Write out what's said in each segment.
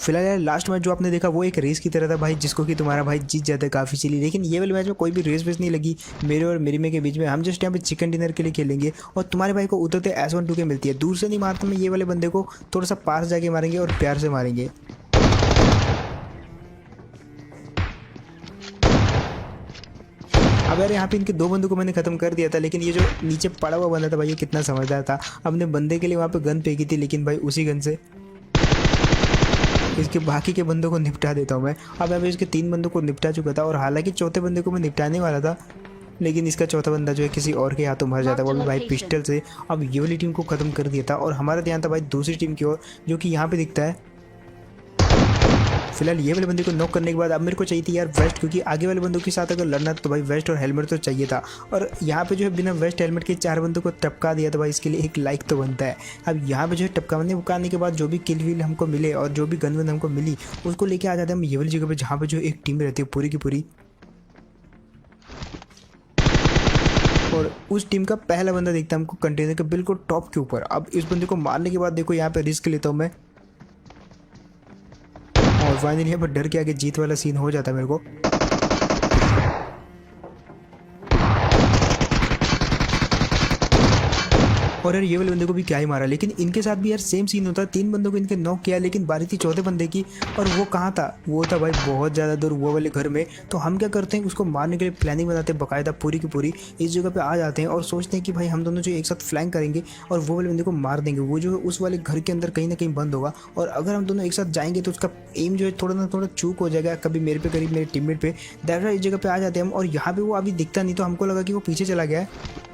फिलहाल यार last match जो आपने देखा वो एक रेस की तरह था भाई, जिसको कि तुम्हारा भाई जीत जाता है काफ़ी चली। लेकिन ये वाले मैच में कोई भी रेस वेस नहीं लगी मेरे और मेरी में के बीच में। हम जस्ट यहाँ पे चिकन डिनर के लिए खेलेंगे और तुम्हारे भाई को उतरते S12 के मिलती है। दूर से नहीं मारता मैं ये वाले बंदे को, थोड़ा सा पास जाके मारेंगे और प्यार से मारेंगे। अब यार यहाँ पे इनके दो बंदों को मैंने खत्म कर दिया था, लेकिन ये जो नीचे पड़ा हुआ बंदा था भाई ये कितना समझदार था। अपने बंदे के लिए वहाँ पे गन फेंकी थी, लेकिन भाई उसी गन से इसके बाकी के बंदों को निपटा देता हूँ मैं। अब यहाँ पे इसके 3 बंदों को निपटा चुका था और हालांकि चौथे बंदे को मैं निपटाने वाला था, लेकिन इसका चौथा बंदा जो है किसी और के हाथों मर जाता है, वो भी भाई पिस्टल से। अब ये वाली टीम को खत्म कर दिया था और हमारा ध्यान था भाई दूसरी टीम की ओर, जो कि यहाँ पे दिखता है। फिलहाल ये वाले बंदे को नॉक करने के बाद अब मेरे को चाहिए थी यार वेस्ट, क्योंकि आगे वाले बंदों के साथ अगर लड़ना तो भाई वेस्ट और हेलमेट तो चाहिए था। और यहाँ पे जो है बिना वेस्ट हेलमेट के 4 बंदों को टपका दिया था भाई, इसके लिए एक लाइक तो बनता है। अब यहाँ पे जो है टपकाने के बाद जो भी किल विल हमको मिले और जो भी गन वन हमको मिली उसको लेके आ जाते हैं हम ये वाली जगह पे, जहाँ पे जो एक टीम रहती है पूरी की पूरी। और उस टीम का पहला बंदा दिखता है हमको कंटेनर के बिल्कुल टॉप के ऊपर। अब इस बंदे को मारने के बाद देखो यहाँ पे रिस्क लेता हूँ मैं, और फाइनली यहाँ पर डर के आगे जीत वाला सीन हो जाता है मेरे को। और यार ये वाले बंदे को भी क्या ही मारा, लेकिन इनके साथ भी यार सेम सीन होता है। 3 बंदों को इनके नॉक किया, लेकिन बारी थी चौथे बंदे की, और वो कहाँ था, वो था भाई बहुत ज़्यादा दूर वो वाले घर में। तो हम क्या करते हैं, उसको मारने के लिए प्लानिंग बनाते हैं बाकायदा पूरी की पूरी। इस जगह पे आ जाते हैं और सोचते हैं कि भाई हम दोनों जो एक साथ फ्लैंक करेंगे और वो वाले बंदे को मार देंगे। वो जो है उस वाले घर के अंदर कहीं ना कहीं बंद होगा, और अगर हम दोनों एक साथ जाएंगे तो उसका एम जो है थोड़ा ना थोड़ा चूक हो जाएगा, कभी मेरे पे करीब मेरे टीममेट पे। दैट इस जगह पे आ जाते हैं हम, और यहाँ पे वो अभी दिखता नहीं, तो हमको लगा कि वो पीछे चला गया है।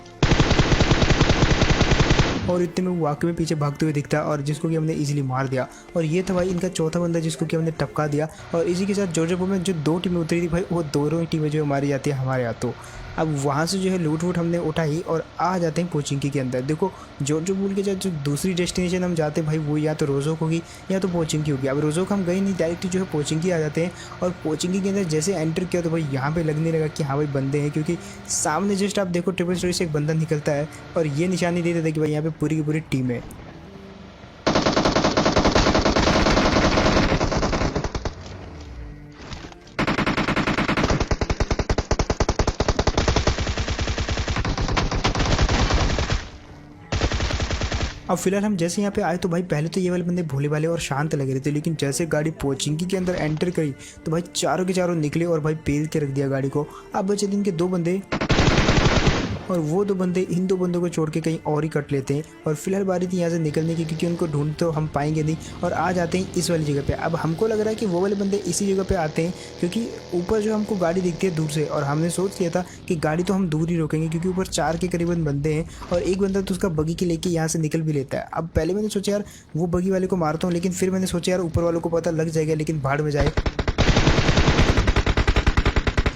और इतने में वो वाकई में पीछे भागते हुए दिखता है, और जिसको कि हमने इजीली मार दिया। और ये था भाई इनका चौथा बंदा जिसको कि हमने टपका दिया। और इसी के साथ जॉर्जिया में जो 2 टीमें उतरी थी भाई, वो दोनों ही टीमें जो मारी जाती है हमारे हाथों। अब वहाँ से जो है लूट वूट हमने उठाई और आ जाते हैं पोचिंकी के अंदर। देखो जॉर्जिया के जो दूसरी डेस्टिनेशन हम जाते हैं भाई, वो या तो रोजोक होगी या तो पोचिंकी होगी। अब रोजोक हम गए नहीं, डायरेक्ट जो है पोचिंकी आ जाते हैं। और पोचिंकी के अंदर जैसे एंटर किया तो भाई यहाँ पे लगने लगा कि हाँ भाई बंदे हैं, क्योंकि सामने जस्ट आप देखो ट्रिपल स्टोरी से एक बंदा निकलता है और ये निशानी देते थे कि भाई यहाँ पे पूरी की पूरी टीम है। अब फिलहाल हम जैसे यहाँ पे आए तो भाई पहले तो ये वाले बंदे भोले वाले और शांत लग रहे थे, लेकिन जैसे गाड़ी पोचिंकी के अंदर एंटर करी तो भाई चारों के चारों निकले और भाई पेल के रख दिया गाड़ी को। अब बचे दिन के 2 बंदे, और वो 2 बंदे इन 2 बंदों को छोड़ के कहीं और ही कट लेते हैं। और फिलहाल बारी थी यहाँ से निकलने की, क्योंकि उनको ढूंढ तो हम पाएंगे नहीं, और आ जाते हैं इस वाली जगह पे। अब हमको लग रहा है कि वो वाले बंदे इसी जगह पे आते हैं, क्योंकि ऊपर जो हमको गाड़ी दिखती है दूर से, और हमने सोच लिया था कि गाड़ी तो हम दूर ही रोकेंगे, क्योंकि ऊपर 4 के करीबन बंदे हैं और एक बंदा तो उसका बगी के लेके यहाँ से निकल भी लेता है। अब पहले मैंने सोचा यार वो बगी वाले को मारता हूँ, लेकिन फिर मैंने सोचा यार ऊपर वालों को पता लग जाएगा, लेकिन भाड़ में जाए,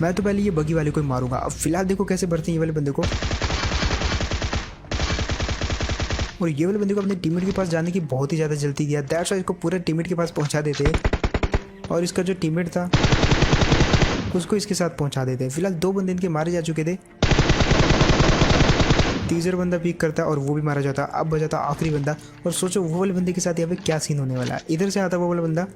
मैं तो पहले ये बगी वाले को ही मारूंगा। अब फिलहाल देखो कैसे बढ़ते हैं ये वाले बंदे को, और ये वाले बंदे को अपने टीममेट के पास जाने की बहुत ही ज़्यादा जल्दी दिया। दैट्स व्हाई इसको पूरे टीममेट के पास पहुंचा देते हैं, और इसका जो टीममेट था उसको इसके साथ पहुंचा देते हैं। फिलहाल 2 बंदे इनके मारे जा चुके थे, तीसरा बंदा पिक करता है और वो भी मारा जाता। अब बजाता आखिरी बंदा, और सोचो वो वाले बंदे के साथ यहाँ पे क्या सीन होने वाला है। इधर से आता वो वाला बंदा,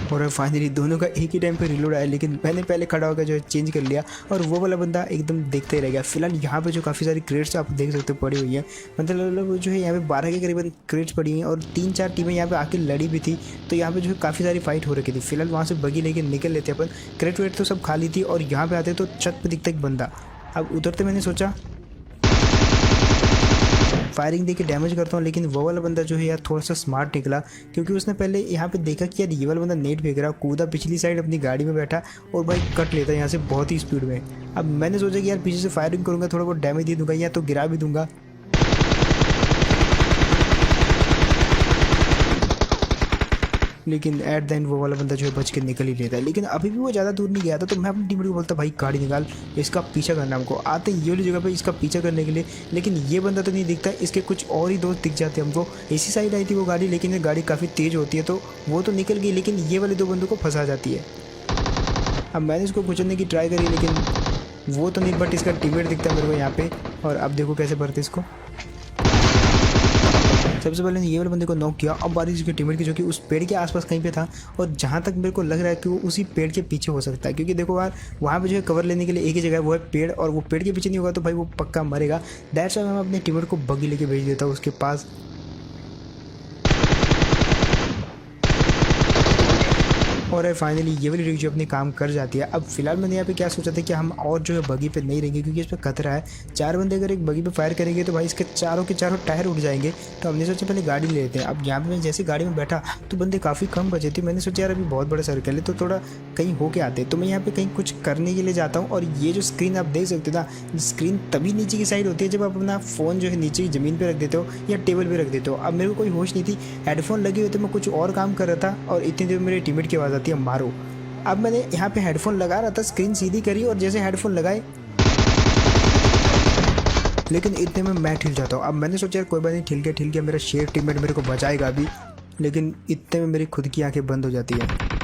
और फाइनली दोनों का एक ही टाइम पे रिलोड आया, लेकिन मैंने पहले खड़ा होकर जो है चेंज कर लिया, और वो वाला बंदा एकदम देखते ही रह गया। फिलहाल यहाँ पे जो काफ़ी सारी क्रेट्स आप देख सकते हो पड़ी हुई है, मतलब जो है यहाँ पे 12 के करीबन क्रेट्स पड़ी हुई हैं, और 3-4 टीमें यहाँ पे आके लड़ी भी थी। तो यहाँ पे जो है काफ़ी सारी फाइट हो रखी थी। फिलहाल वहाँ से बगी लेके निकल लेते अपन, क्रेट वेट तो सब खाली थी, और यहाँ पे आते तो छत पर दिखता एक बंदा। अब उतरते मैंने सोचा फायरिंग देके डैमेज करता हूँ, लेकिन वो वाला बंदा जो है यार थोड़ा सा स्मार्ट निकला, क्योंकि उसने पहले यहाँ पे देखा कि यार ये वाला बंदा नेट फेंक रहा, कूदा पिछली साइड अपनी गाड़ी में बैठा और भाई कट लेता है यहाँ से बहुत ही स्पीड में। अब मैंने सोचा कि यार पीछे से फायरिंग करूँगा, थोड़ा बहुत डैमेज दे दूँगा या तो गिरा भी दूंगा, लेकिन एट द एंड वो वाला बंदा जो है बच के निकल ही लेता है। लेकिन अभी भी वो ज़्यादा दूर नहीं गया था, तो मैं अपनी टीम को बोलता भाई गाड़ी निकाल, इसका पीछा करना हमको। आते हैं ये वाली जगह पे इसका पीछा करने के लिए, लेकिन ये बंदा तो नहीं दिखता, इसके कुछ और ही दोस्त दिख जाते हैं हमको। इसी साइड आई थी वो गाड़ी, लेकिन ये गाड़ी काफ़ी तेज़ होती है तो वो तो निकल गई, लेकिन ये वाले 2 बंदों को फंसा जाती है। अब मैंने इसको कुचलने की ट्राई करी, लेकिन वो तो नहीं, बट इसका टीममेट दिखता है मेरे को यहाँ पे। और अब देखो कैसे भरते इसको, सबसे पहले ये वाले बंदे को नॉक किया। अब बारी उसके टीममेट की जो कि उस पेड़ के आसपास कहीं पे था, और जहाँ तक मेरे को लग रहा है कि वो उसी पेड़ के पीछे हो सकता है, क्योंकि देखो यार वहाँ पे जो है कवर लेने के लिए एक ही जगह है, वो है पेड़, और वो पेड़ के पीछे नहीं होगा तो भाई वो पक्का मरेगा। दैट्स व्हाई मैं अपने टीममेट को बगी लेके भेज देता हूँ उसके पास। और फाइनली ये वाली रिग जो अपनी काम कर जाती है। अब फिलहाल मैंने यहाँ पे क्या सोचा था कि हम और जो है बगी पे नहीं रहेंगे, क्योंकि इस पर खतरा है। 4 बंदे अगर एक बगी पे फायर करेंगे तो भाई इसके चारों के चारों टायर उड़ जाएंगे। तो हमने सोचा पहले गाड़ी ले लेते हैं। अब यहाँ पे मैं जैसे गाड़ी में बैठा तो बंदे काफ़ी कम बचे थे। मैंने सोचा यार अभी बहुत बड़ा सर्कल है तो थोड़ा कहीं होके आते, तो मैं यहाँ पे कहीं कुछ करने के लिए जाता हूँ। और ये जो स्क्रीन आप देख सकते हो ना, स्क्रीन तभी नीचे की साइड होती है जब आप अपना फ़ोन जो है नीचे की ज़मीन पर रख देते हो या टेबल पर रख देते हो। अब मेरे को कोई होश नहीं थी, हेडफोन लगे हुए थे, मैं कुछ और काम कर रहा था, और इतनी देर मेरे टीममेट की आवाज़ आती है मारो। अब मैंने यहाँ पे हेडफोन लगा रहा था, स्क्रीन सीधी करी और जैसे हेडफोन लगाए, लेकिन इतने में मैं ठिल जाता हूँ। अब मैंने सोचा कोई बात नहीं, ठिल गया मेरा शेर टीममेट मेरे को बचाएगा अभी, लेकिन इतने में मेरी खुद की आंखें बंद हो जाती है।